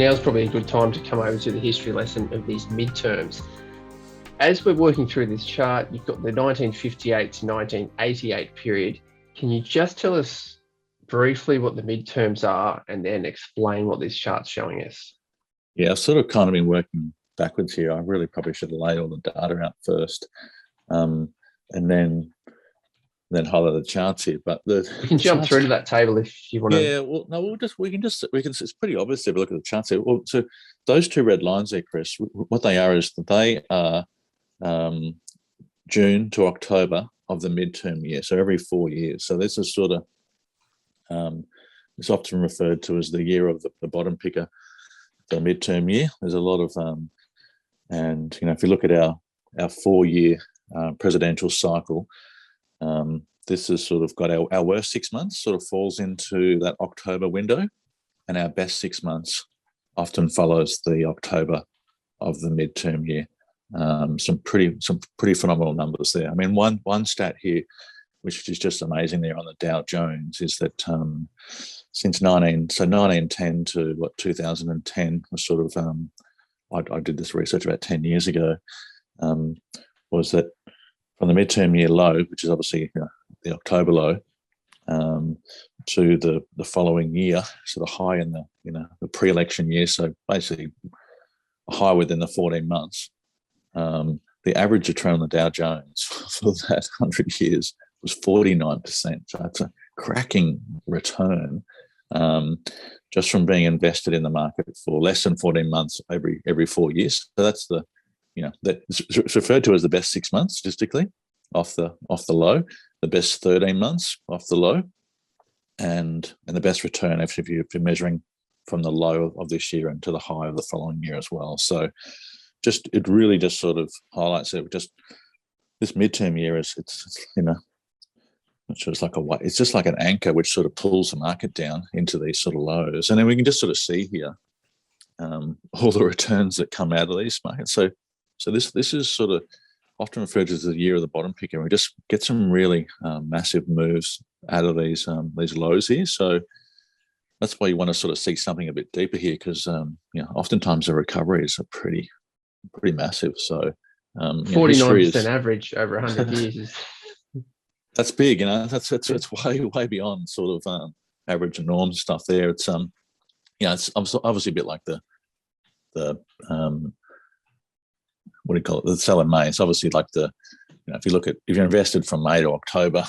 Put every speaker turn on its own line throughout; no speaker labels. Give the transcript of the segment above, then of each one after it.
now's probably a good time to come over to the history lesson of these midterms. As we're working through this chart, you've got the 1958 to 1988 period. Can you just tell us briefly what the midterms are and then explain what this chart's showing us?
Yeah, I've sort of kind of been working backwards here. I really probably should have laid all the data out first, and then highlight the charts here. But
we can jump through to that table if you want to.
Yeah, well, no, we can. It's pretty obvious if we look at the charts here. Well, so those two red lines there, Chris, what they are is that they are June to October of the midterm year. So every 4 years. So this is sort of it's often referred to as the year of the bottom picker, the midterm year. There's a lot of and if you look at our 4 year presidential cycle. This has sort of got our worst 6 months sort of falls into that October window, and our best 6 months often follows the October of the midterm year. Some pretty phenomenal numbers there. I mean, one stat here, which is just amazing there on the Dow Jones, is that since 1910 to 2010 was sort of I did this research about 10 years ago, was that from the midterm year low, which is obviously the October low, to the following year, so the high in the pre-election year, so basically a high within the 14 months. The average return on the Dow Jones for that 100 years was 49%. So that's a cracking return just from being invested in the market for less than 14 months every 4 years. So that's it's referred to as the best 6 months statistically off the low, the best 13 months off the low, and the best return if you're measuring from the low of this year into the high of the following year as well. So it really just sort of highlights it. Just this midterm year it's it's just like an anchor which sort of pulls the market down into these sort of lows, and then we can just sort of see here all the returns that come out of these markets. So this is sort of often referred to as the year of the bottom picker. And we just get some really massive moves out of these lows here. So that's why you want to sort of see something a bit deeper here, because oftentimes the recoveries are pretty massive. So
49% average over 100 years is
that's big. That's way beyond sort of average and norm stuff there. It's it's obviously a bit like the what do you call it? The sell in May. It's obviously like if you're invested from May to October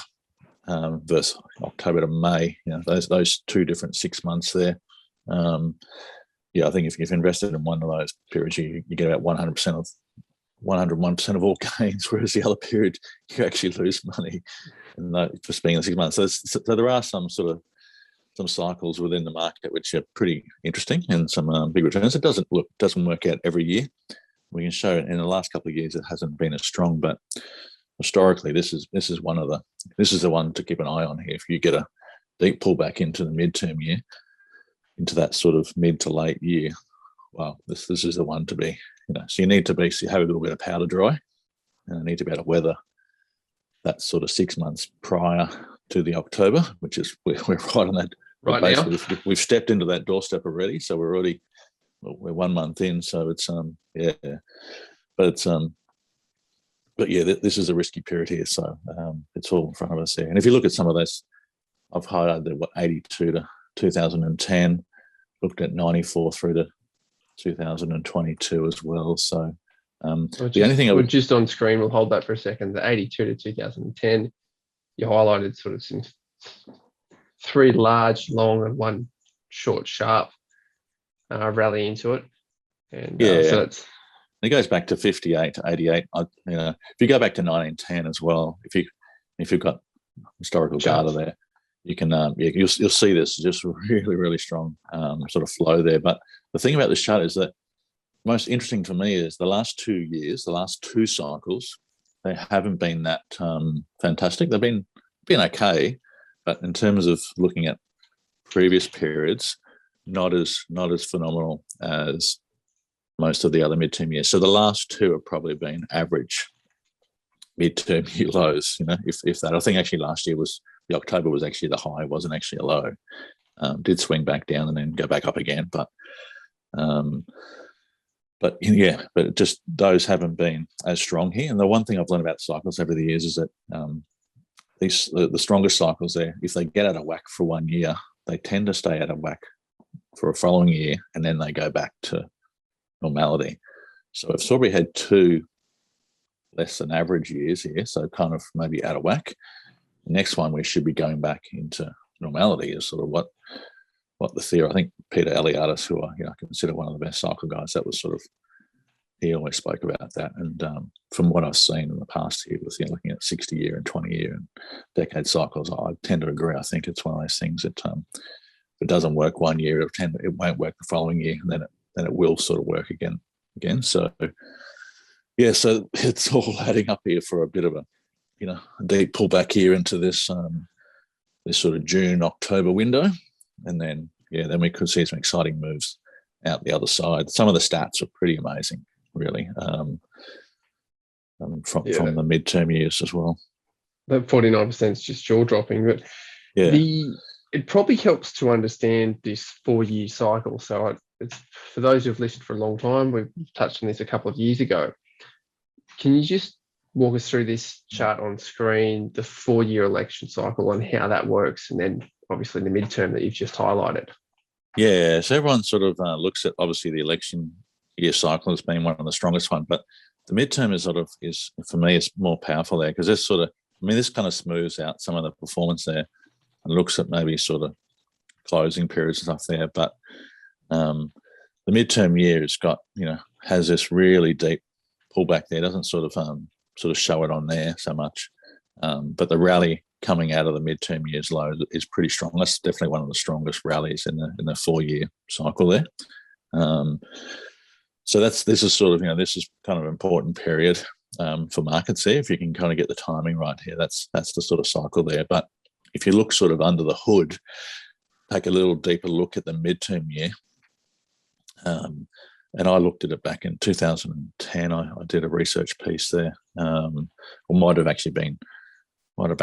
versus October to May, those two different 6 months there. I think if you've invested in one of those periods, you get about 101% of all gains, whereas the other period you actually lose money for spending the 6 months. So there are some cycles within the market which are pretty interesting and some big returns. It doesn't work out every year. We can show it in the last couple of years it hasn't been as strong, but historically this is the one to keep an eye on here. If you get a deep pullback into the midterm year, into that sort of mid to late year, well, this is the one to be. So you need to have a little bit of powder dry, and you need to be able to weather that sort of 6 months prior to the October, which is we're right on that.
Right now,
we've stepped into that doorstep already, so we're 1 month in. So it's but this is a risky period here. So it's all in front of us here. And if you look at some of this, I've highlighted 82 to 2010, looked at 94 through to 2022 as well. So the only thing
we're just on screen, we'll hold that for a second. The 82 to 2010, you highlighted sort of some 3 large, long, and 1 short, sharp rally into it. And so
it goes back to 58 to 88. If you go back to 1910 as well, if you've got historical data there, you can you'll see this just really, really strong sort of flow there. But the thing about this chart is that most interesting for me is the last 2 years, the last 2 cycles, they haven't been that fantastic. They've been okay, but in terms of looking at previous periods, not as phenomenal as most of the other midterm years. So the last 2 have probably been average midterm year lows, if that. I think actually last year the October was actually the high, wasn't actually a low. Did swing back down and then go back up again. But But just those haven't been as strong here. And the one thing I've learned about cycles over the years is that the strongest cycles there, if they get out of whack for 1 year, they tend to stay out of whack for a following year, and then they go back to normality. So if sort of we had 2 less than average years here, so kind of maybe out of whack, the next one we should be going back into normality is sort of what the theory. I think Peter Iliadis, who I consider one of the best cycle guys, that was sort of, he always spoke about that. And from what I've seen in the past here, with looking at 60-year and 20-year and decade cycles, I tend to agree. I think it's one of those things that if it doesn't work 1 year, it won't work the following year, and then it will sort of work again. So yeah, so it's all adding up here for a bit of a deep pullback here into this this sort of June, October window. And then we could see some exciting moves out the other side. Some of the stats are pretty amazing, really, from the midterm years as well.
That 49% is just jaw dropping, but it probably helps to understand this 4-year cycle. So it's for those who've listened for a long time, we've touched on this a couple of years ago. Can you just walk us through this chart on screen, the 4-year election cycle and how that works, and then obviously the midterm that you've just highlighted?
Yeah, so everyone sort of looks at obviously the election year cycle as being one of the strongest ones, but the midterm is for me is more powerful there, because this this kind of smooths out some of the performance there and looks at maybe sort of closing periods and stuff there. But the midterm year has this really deep pullback there. It doesn't sort of show it on there so much, but the rally coming out of the midterm year's low is pretty strong. That's definitely one of the strongest rallies in the 4-year cycle there. So this is kind of an important period for markets there. If you can kind of get the timing right here, that's the sort of cycle there. But if you look sort of under the hood, take a little deeper look at the midterm year. And I looked at it back in 2010. I did a research piece there, or might have actually been a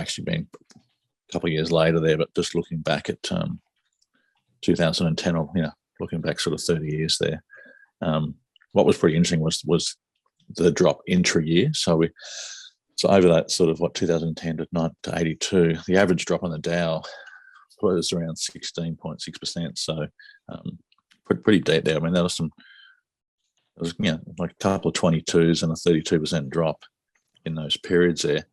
couple of years later there. But just looking back at 2010, or looking back sort of 30 years there, what was pretty interesting was the drop intra-year. So over that sort of 2010 to 82, the average drop on the Dow was around 16.6%. So pretty deep there. I mean, there was like a couple of 22s and a 32% drop in those periods there.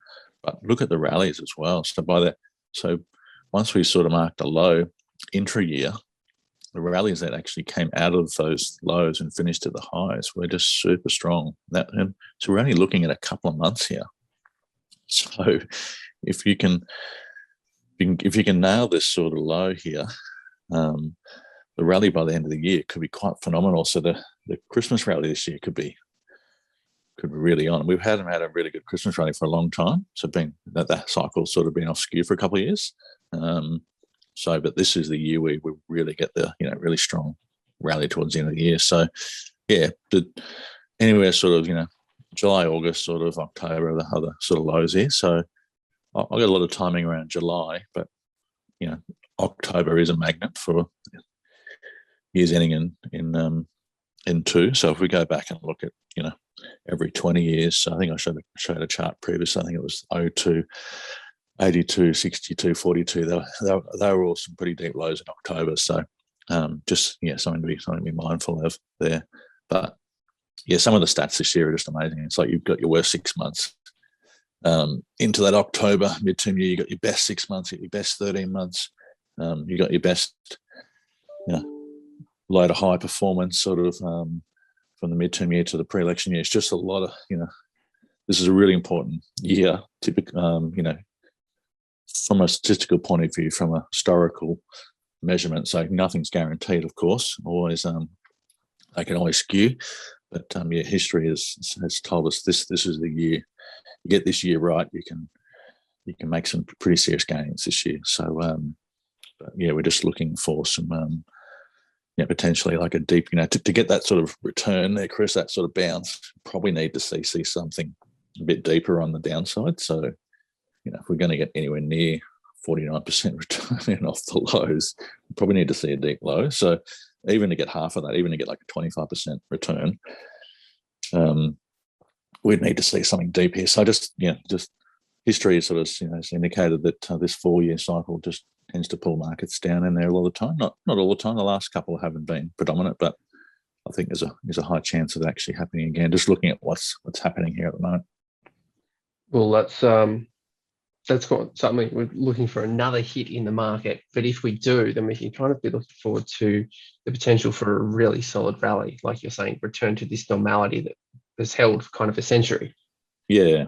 But look at the rallies as well. So once we sort of marked a low intra-year, the rallies that actually came out of those lows and finished at the highs were just super strong. So we're only looking at a couple of months here. So if you can nail this sort of low here, the rally by the end of the year could be quite phenomenal. So the Christmas rally this year could be really on. We haven't had a really good Christmas rally for a long time. So that cycle's sort of been off skew for a couple of years. But this is the year we really get the really strong rally towards the end of the year. So anywhere sort of July, August, sort of October are the other sort of lows here. So I've got a lot of timing around July, but October is a magnet for years ending in 2. So if we go back and look at every 20 years, I think I showed a chart previously. I think it was 02, 82, 62, 42. They were all some pretty deep lows in October. So something to be mindful of there. But some of the stats this year are just amazing. It's like you've got your worst 6 months into that October midterm year. You got your best 6 months, you got your best 13 months. You got your best low to high performance sort of from the midterm year to the pre-election year. It's just a lot of this is a really important year, from a statistical point of view, from a historical measurement. So nothing's guaranteed, of course. Always they can always skew, but history has told us this is the year. You get this year right, you can make some pretty serious gains this year. So we're just looking for some potentially like a deep, to get that sort of return there, Chris, that sort of bounce, probably need to see something a bit deeper on the downside. So, if we're going to get anywhere near 49% return off the lows, we probably need to see a deep low. So even to get half of that, even to get like a 25% return, we'd need to see something deep here. So just history has sort of has indicated that this 4-year cycle just tends to pull markets down in there a lot of the time. Not all the time. The last couple haven't been predominant, but I think there's a high chance of it actually happening again. Just looking at what's happening here at the moment.
Well, that's got something. We're looking for another hit in the market, but if we do, then we can kind of be looking forward to the potential for a really solid rally, like you're saying, return to this normality that has held for kind of a century.
Yeah,